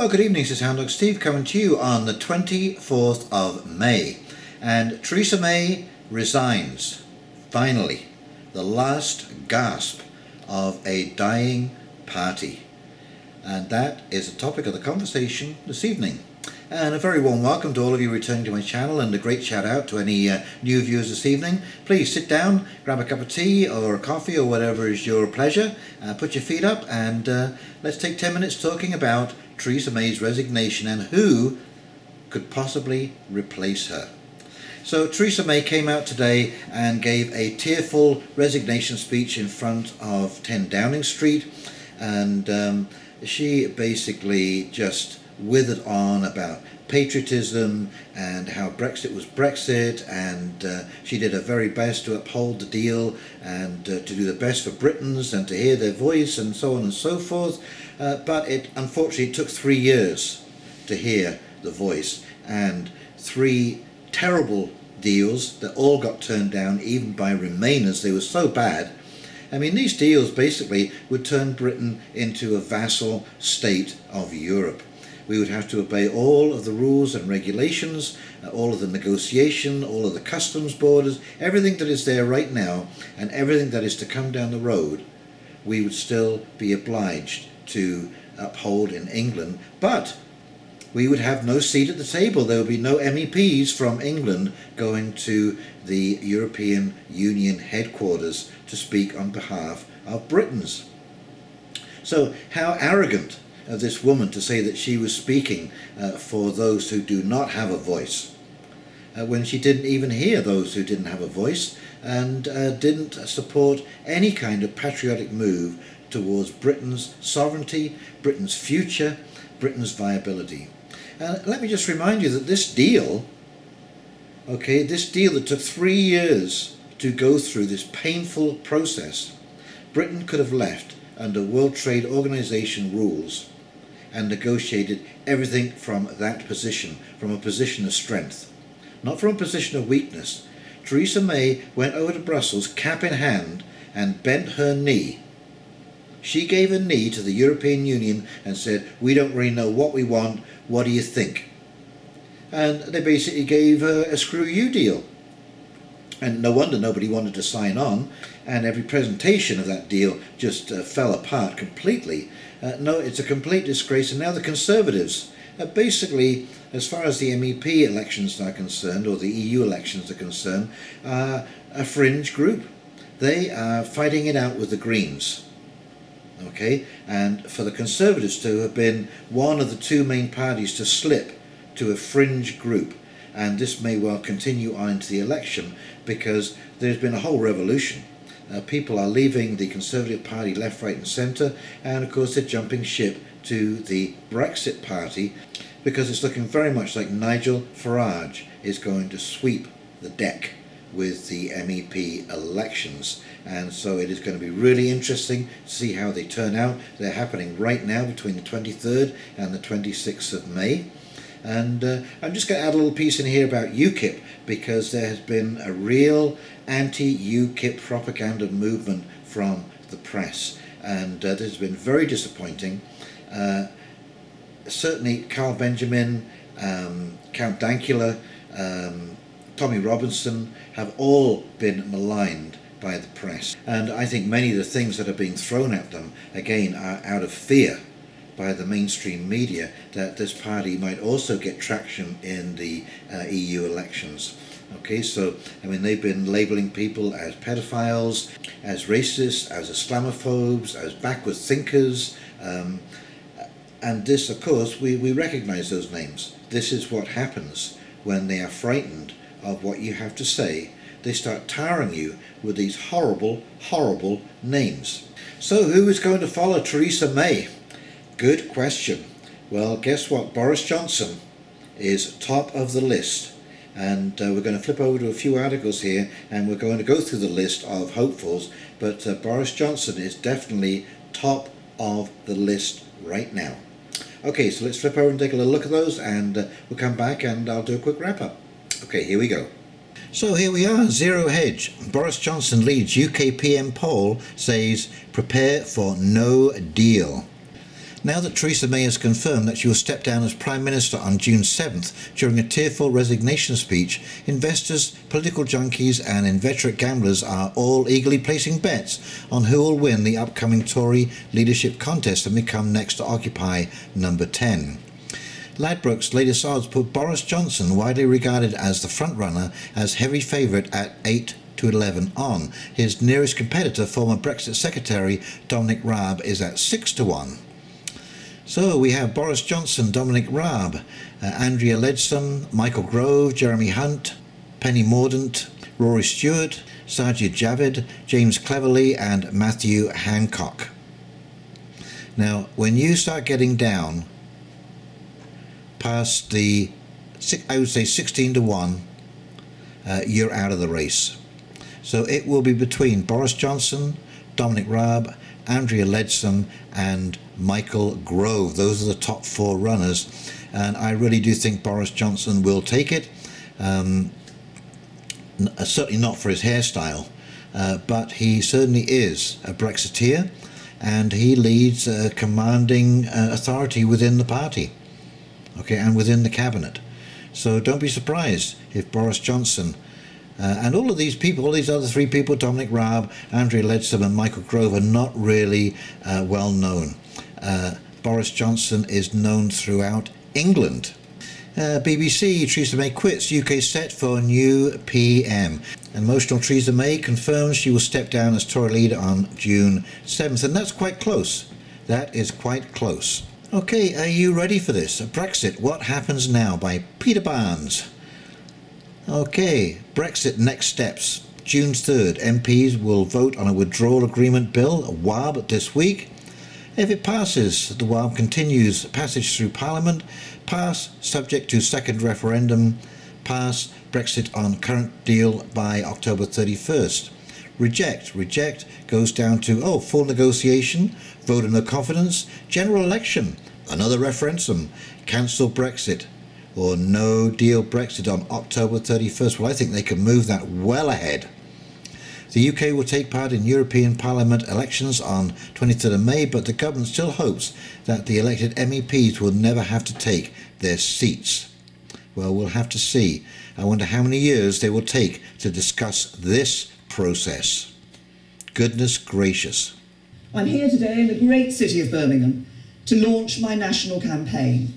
Well, good evening, this is Hound Dog Steve coming to you on the 24th of May. And Theresa May resigns, finally, the last gasp of a dying party. And that is the topic of the conversation this evening. And a very warm welcome to all of you returning to my channel, and a great shout out to any new viewers this evening. Please sit down, grab a cup of tea or a coffee or whatever is your pleasure, put your feet up, and let's take 10 minutes talking about Theresa May's resignation and who could possibly replace her. So Theresa May came out today and gave a tearful resignation speech in front of 10 Downing Street, and she basically just withered on about patriotism and how Brexit was Brexit, and she did her very best to uphold the deal and to do the best for Britons and to hear their voice and so on and so forth, but it unfortunately took 3 years to hear the voice, and 3 terrible deals that all got turned down, even by Remainers. They were so bad. I mean, these deals basically would turn Britain into a vassal state of Europe. We would have to obey all of the rules and regulations, all of the negotiation, all of the customs borders, everything that is there right now, and everything that is to come down the road, we would still be obliged to uphold in England. But we would have no seat at the table. There would be no MEPs from England going to the European Union headquarters to speak on behalf of Britons. So how arrogant of this woman to say that she was speaking for those who do not have a voice, when she didn't even hear those who didn't have a voice, and didn't support any kind of patriotic move towards Britain's sovereignty, Britain's future, Britain's viability. Let me just remind you that this deal that took 3 years to go through this painful process, Britain could have left under World Trade Organization rules and negotiated everything from that position, from a position of strength, not from a position of weakness. Theresa May went over to Brussels, cap in hand, and bent her knee. She gave a knee to the European Union and said, "We don't really know what we want, what do you think?" And they basically gave her a screw you deal. And no wonder nobody wanted to sign on, and every presentation of that deal just fell apart completely. No, it's a complete disgrace. And now the Conservatives, basically, as far as the MEP elections are concerned, or the EU elections are concerned, are a fringe group. They are fighting it out with the Greens. Okay, and for the Conservatives to have been one of the 2 main parties to slip to a fringe group, and this may well continue on into the election, because there's been a whole revolution. People are leaving the Conservative Party left, right and centre, and of course they're jumping ship to the Brexit Party, because it's looking very much like Nigel Farage is going to sweep the deck with the MEP elections. And so it is going to be really interesting to see how they turn out. They're happening right now between the 23rd and the 26th of May. And I'm just going to add a little piece in here about UKIP, because there has been a real anti-UKIP propaganda movement from the press, and this has been very disappointing. Certainly Carl Benjamin, Count Dankula, Tommy Robinson have all been maligned by the press, and I think many of the things that are being thrown at them again are out of fear by the mainstream media that this party might also get traction in the EU elections. Okay, so I mean, they've been labelling people as pedophiles, as racists, as Islamophobes, as backward thinkers, and this, of course, we recognise those names. This is what happens when they are frightened of what you have to say. They start tarring you with these horrible, horrible names. So who is going to follow Theresa May? Good question. Well, guess what? Boris Johnston is top of the list. And we're going to flip over to a few articles here, and we're going to go through the list of hopefuls, but Boris Johnston is definitely top of the list right now. Okay, so let's flip over and take a little look at those, and we'll come back and I'll do a quick wrap up. Okay, here we go. So here we are, Zero Hedge. Boris Johnson leads UK PM poll, says prepare for no deal. Now that Theresa May has confirmed that she will step down as Prime Minister on June 7th during a tearful resignation speech, investors, political junkies and inveterate gamblers are all eagerly placing bets on who will win the upcoming Tory leadership contest and become next to occupy number 10. Ladbrokes' latest odds put Boris Johnston, widely regarded as the frontrunner, as heavy favourite at 8 to 11 on. His nearest competitor, former Brexit Secretary Dominic Raab, is at 6 to 1. So we have Boris Johnson, Dominic Raab, Andrea Leadsom, Michael Gove, Jeremy Hunt, Penny Mordaunt, Rory Stewart, Sajid Javid, James Cleverly and Matthew Hancock. Now, when you start getting down past the, I would say 16 to 1, you're out of the race. So it will be between Boris Johnson, Dominic Raab, Andrea Leadsom and Michael Gove. Those are the top 4 runners, and I really do think Boris Johnson will take it. Certainly not for his hairstyle, but he certainly is a Brexiteer, and he leads a commanding authority within the party, okay, and within the cabinet. So don't be surprised if Boris Johnson and all of these people, all these other 3 people, Dominic Raab, Andrea Leadsom and Michael Gove, are not really well known. Boris Johnson is known throughout England. BBC, Theresa May quits, UK set for new PM. Emotional Theresa May confirms she will step down as Tory leader on June 7th, and that's quite close. That is quite close. Okay, are you ready for this? Brexit, What Happens Now by Peter Barnes. Okay, Brexit next steps. June 3rd, MPs will vote on a withdrawal agreement bill, a WAB, this week. If it passes, the WAB continues passage through Parliament, pass subject to second referendum, pass Brexit on current deal by October 31st. Reject goes down to full negotiation, vote of no confidence, general election, another referendum, cancel Brexit, or no deal Brexit on October 31st. Well, I think they can move that well ahead. The UK will take part in European Parliament elections on 23rd of May, but the government still hopes that the elected MEPs will never have to take their seats. Well, we'll have to see. I wonder how many years they will take to discuss this process. Goodness gracious. I'm here today in the great city of Birmingham to launch my national campaign,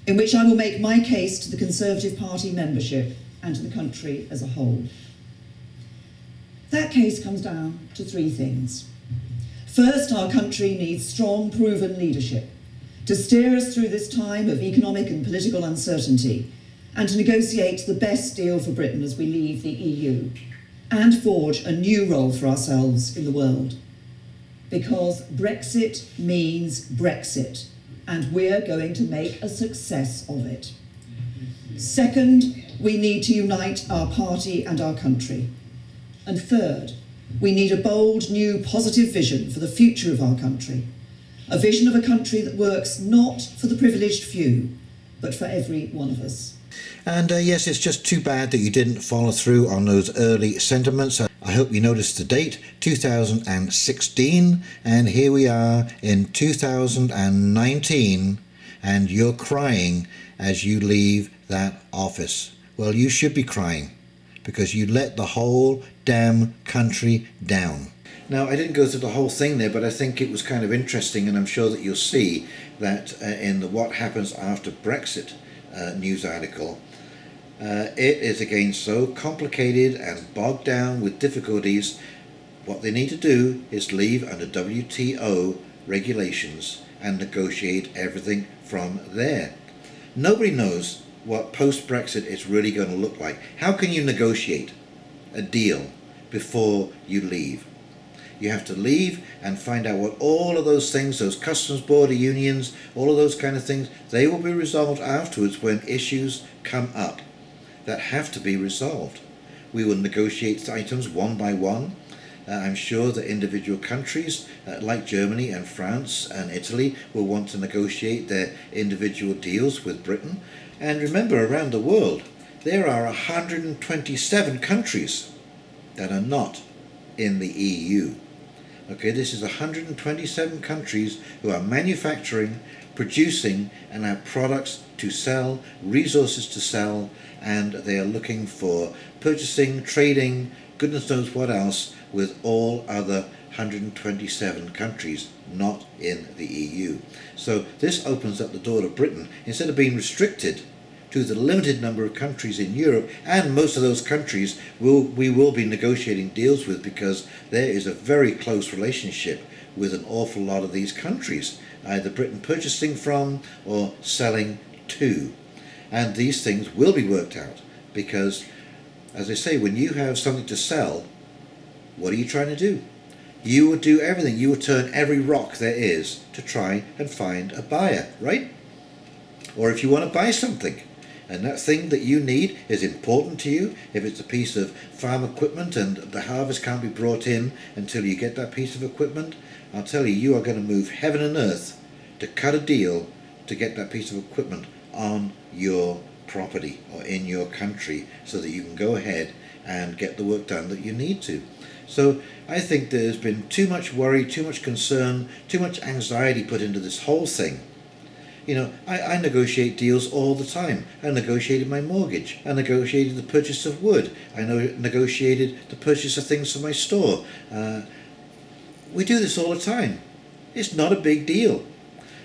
in which I will make my case to the Conservative Party membership and to the country as a whole. That case comes down to 3 things. First, our country needs strong, proven leadership to steer us through this time of economic and political uncertainty and to negotiate the best deal for Britain as we leave the EU and forge a new role for ourselves in the world. Because Brexit means Brexit, and we're going to make a success of it. Second, we need to unite our party and our country. And third, we need a bold, new, positive vision for the future of our country. A vision of a country that works not for the privileged few, but for every one of us. And yes, it's just too bad that you didn't follow through on those early sentiments. I hope you noticed the date, 2016, and here we are in 2019, and you're crying as you leave that office. Well, you should be crying, because you let the whole damn country down. Now, I didn't go through the whole thing there, but I think it was kind of interesting, and I'm sure that you'll see that in the What Happens After Brexit news article, it is again so complicated and bogged down with difficulties. What they need to do is leave under WTO regulations and negotiate everything from there. Nobody knows what post-Brexit is really going to look like. How can you negotiate a deal before you leave? You have to leave and find out what all of those things, those customs border unions, all of those kind of things, they will be resolved afterwards when issues come up that have to be resolved. We will negotiate items one by one. I'm sure that individual countries like Germany and France and Italy will want to negotiate their individual deals with Britain. And remember, around the world, there are 127 countries that are not in the EU. Okay, this is 127 countries who are manufacturing, producing, and have products to sell, resources to sell, and they are looking for purchasing, trading, goodness knows what else, with all other 127 countries not in the EU. So this opens up the door to Britain, instead of being restricted to the limited number of countries in Europe, and most of those countries we will be negotiating deals with, because there is a very close relationship with an awful lot of these countries, either Britain purchasing from or selling to. And these things will be worked out, because, as I say, when you have something to sell, what are you trying to do? You will do everything. You will turn every rock there is to try and find a buyer, right? Or if you want to buy something, and that thing that you need is important to you, if it's a piece of farm equipment and the harvest can't be brought in until you get that piece of equipment, I'll tell you, you are going to move heaven and earth to cut a deal to get that piece of equipment on your property or in your country, so that you can go ahead and get the work done that you need to. So I think there's been too much worry, too much concern, too much anxiety put into this whole thing. You know, I negotiate deals all the time. I negotiated my mortgage. I negotiated the purchase of wood. I negotiated the purchase of things for my store. We do this all the time. It's not a big deal.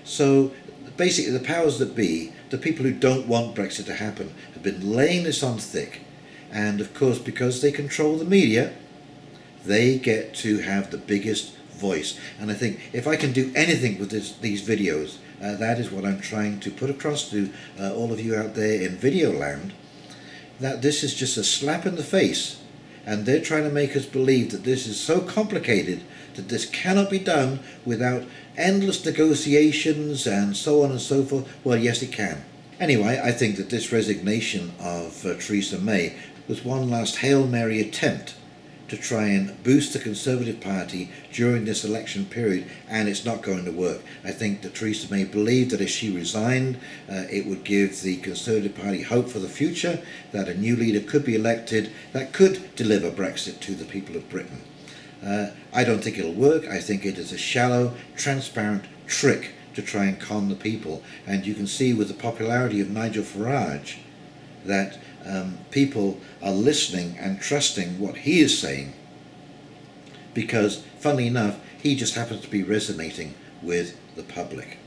So basically the powers that be, the people who don't want Brexit to happen, have been laying this on thick. And of course, because they control the media, they get to have the biggest voice. And I think if I can do anything with these videos, that is what I'm trying to put across to all of you out there in video land, that this is just a slap in the face, and they're trying to make us believe that this is so complicated that this cannot be done without endless negotiations and so on and so forth. Well, yes, it can. Anyway, I think that this resignation of Theresa May was one last Hail Mary attempt to try and boost the Conservative Party during this election period, and it's not going to work. I think that Theresa May believed that if she resigned, it would give the Conservative Party hope for the future, that a new leader could be elected that could deliver Brexit to the people of Britain. I don't think it'll work. I think it is a shallow, transparent trick to try and con the people, and you can see with the popularity of Nigel Farage that people are listening and trusting what he is saying, because, funnily enough, he just happens to be resonating with the public.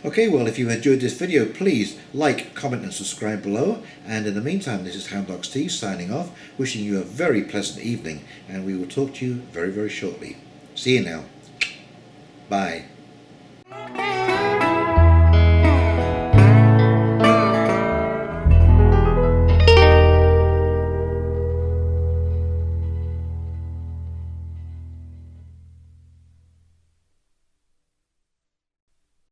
Okay, well, if you enjoyed this video, please like, comment and subscribe below, and in the meantime, this is Houndogs T signing off, wishing you a very pleasant evening, and we will talk to you very, very shortly. See you now. Bye.